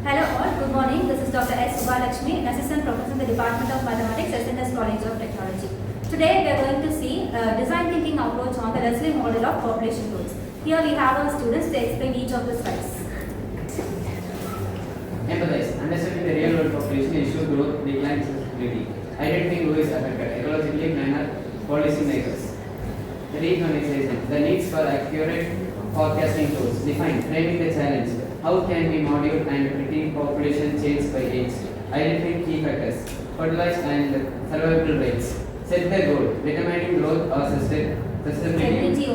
Hello all, good morning. This is Dr. S. Subalakshmi, Assistant Professor in the Department of Mathematics, SNS College of Technology. Today we are going to see design thinking approach on the Leslie model of population growth. Here we have our students to explain each of the slides. Empathize. Understanding the real world population issue growth, decline, sustainability. Identifying who is affected, ecologically manner, policy makers. Reorganization. The needs for accurate forecasting tools. Define. Framing the challenge. How can we model and predict population change by age? Identifying key factors. Fertilize and survival rates. Set the goal. Determining growth or stability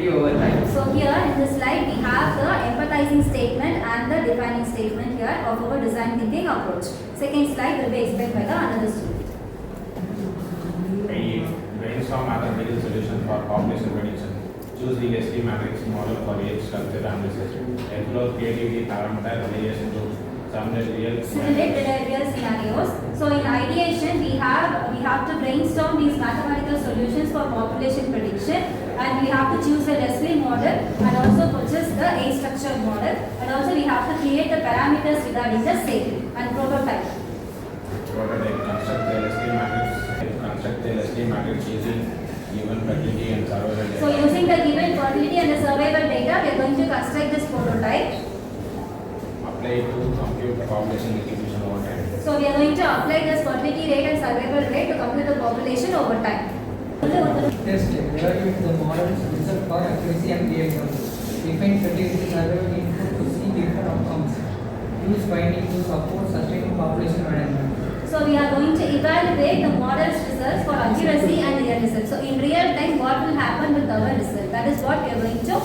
over time. So here in this slide we have the empathizing statement and the defining statement here of our design thinking approach. Second slide will be explained by the another student. Brainstorm mathematical solution for population prediction. Choose the Leslie matrix model for age structure analysis. Explore creativity parameter relation to simulate real scenarios. So in ideation we have to brainstorm these mathematical solutions for population prediction, and we have to choose a Leslie model and also purchase the age structure model, and also we have to create the parameters regarding the same and prototype. Construct the Leslie matrix using given fertility and survival data. So using the given fertility and the survival data, we are going to construct this prototype. Apply to compute the population distribution over time. So we are going to apply this fertility rate and survival rate to compute the population over time. Test. Evaluate the model's result for accuracy and realism. Define fertility survival input to see different outcomes. Use findings to support sustainable population management. So we are going to evaluate the model's results for accuracy and realism. So in real time, what will happen with our result? That is what we are going to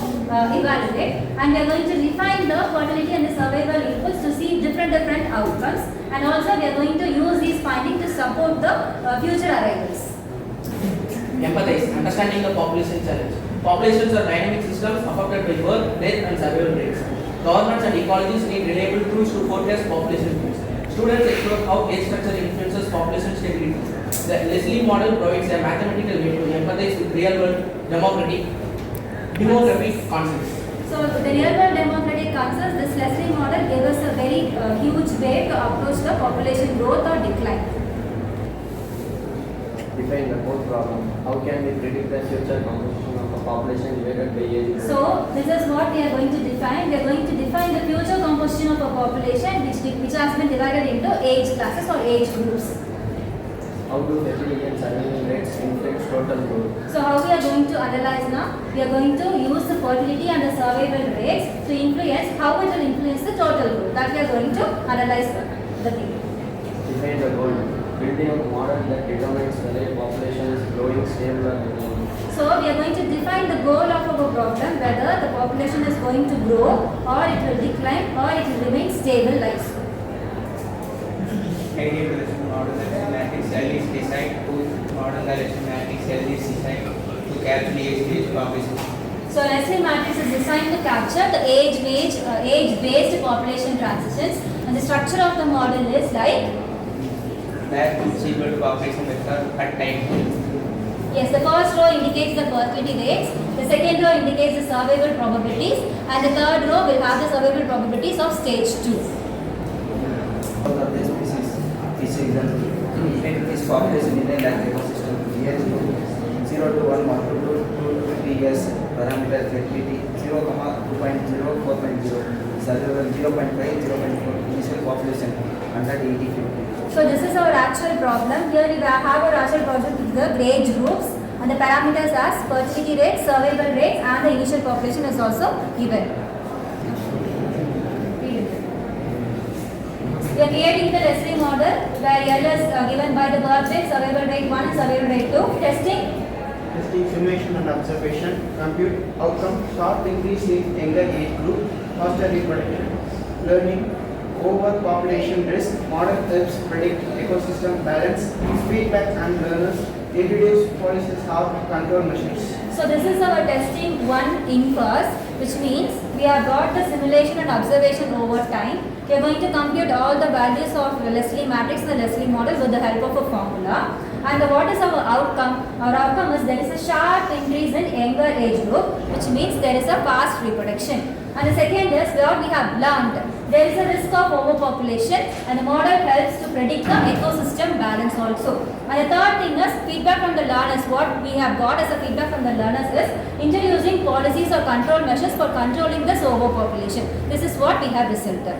evaluate, and we are going to define the fertility and the survival inputs to see different outcomes, and also we are going to use these findings to support the future arrivals. Empathize. Understanding the population challenge. Populations are dynamic systems affected by birth, death and survival rates. Governments and ecologists need reliable tools to forecast population needs. Students explore how age structure influences population stability. The Leslie model provides a mathematical way to empathize with real-world demographic concepts. So the real-world demographic concepts, this Leslie model gave us a very huge way to approach the population growth or decline. Define the core problem. How can we predict the future composition of a population divided by age group? So this is what we are going to define. We are going to define the future composition of a population which has been divided into age classes or age groups. How do fertility and survival rates influence total growth? So how we are going to analyze now? We are going to use the fertility and the survival rates to influence how it will influence the total growth. That we are going to analyze the thing. Define the goal. Building a model that determines whether a population is growing stable or declining. So we are going to define the goal of our problem, whether the population is going to grow or it will decline or it will remain stable like so. Ideal relation model that matrix L is designed to model the relation matrix L is designed to capture the age-based population. So Leslie matrix is designed to capture the age-based population transitions, and the structure of the model is like that is equal to population vector at time. yes, the first row indicates the fertility rates, the second row indicates the survival probabilities, and the third row will have the survival probabilities of stage 2. Out of this species, each example, if this population in a like ecosystem, age group 0 to 1, 1 to 2 to 3 years, parameter fertility 0, 2.0, 4.0, survival 0.5, 0.4, initial population 180, 50. So this is our actual problem. Here we have our actual project with the age groups, and the parameters as fertility rates, survival rates, and the initial population is also given. We are creating the Leslie model where L is given by the birth rate, survival rate 1 and survival rate 2. Testing. Simulation and observation, compute outcome, sharp increase in younger age group, faster reproduction, learning, overpopulation risk, model helps predict ecosystem balance, feedback and learners, introduce policies of control measures. So this is our testing 1 in first, which means we have got the simulation and observation over time. We are going to compute all the values of the Leslie matrix and the Leslie model with the help of a formula. And what is our outcome? Our outcome is there is a sharp increase in younger age group, which means there is a fast reproduction. And the second is what we have learned. there is a risk of overpopulation, and the model helps to predict the ecosystem balance also. And the third thing is feedback from the learners. What we have got as a feedback from the learners is introducing policies or control measures for controlling this overpopulation. This is what we have resulted.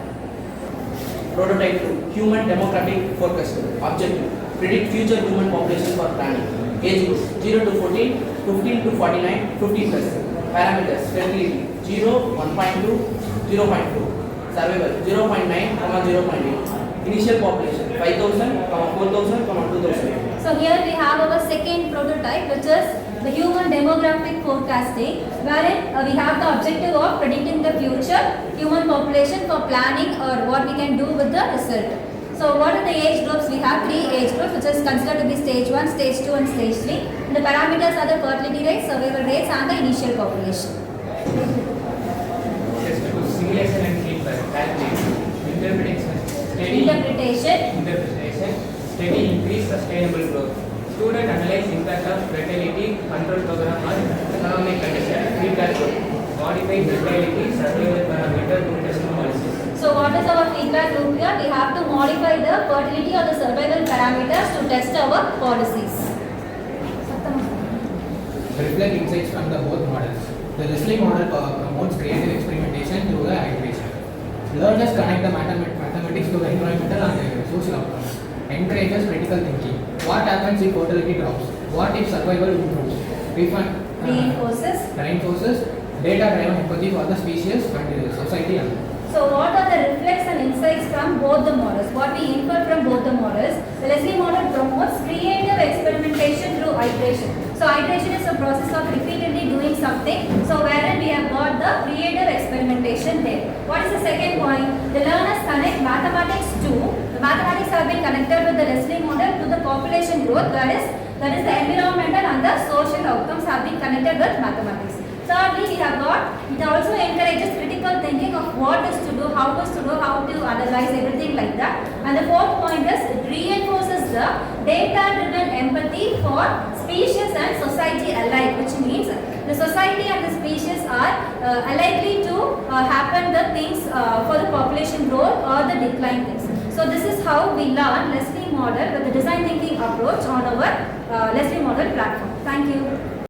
Prototype 2. Human demographic forecast. Objective. Predict future human population for planning. Age group 0 to 14, 15 to 49, 50 plus. Parameters. Fertility 0, 1.2, 0.2. Survival 0.9, 0.8. Initial population 5,000, 4,000, 2,000. So here we have our second prototype, which is the human demographic forecasting, wherein we have the objective of predicting the future human population for planning or what we can do with the result. So what are the age groups? We have 3 age groups, which is considered to be stage 1, stage 2 and stage 3. And the parameters are the fertility rates, survival rates and the initial population. Simulation and feedback. Interpretation. Steady increase, sustainable growth. Student analyze impact of fertility control program on economic condition. Feedback group. Modify fertility survival parameter to test policies. So what is our feedback loop here? We have to modify the fertility or the survival parameters to test our policies. Reflect insights from the both models. The Leslie model promotes creative experimentation through the iteration. Learners connect the mathematics to the environmental and the social outcomes. Encourages critical thinking. What happens if fertility drops? What if survival improves? Reinforces data-driven empathy for the species and the society. So what are the reflex and insights from both the models? What we infer from both the models? The Leslie model promotes creative experimentation through iteration. So iteration is a process of repeatedly doing something. So wherein we have got the creative experimentation there. What is the second point? The learners connect mathematics to, the mathematics have been connected with the Leslie model to the population growth, that is the environmental and the social outcomes have been connected with mathematics. Thirdly, we have got, it also encourages critical thinking of what is to do, how to analyze everything like that. And the fourth point is, it reinforces the data-driven empathy for species and society alike, which means the society and the species are likely to happen the things for the population growth or the decline things. So this is how we learn Leslie model with the design thinking approach on our Leslie model platform. Thank you.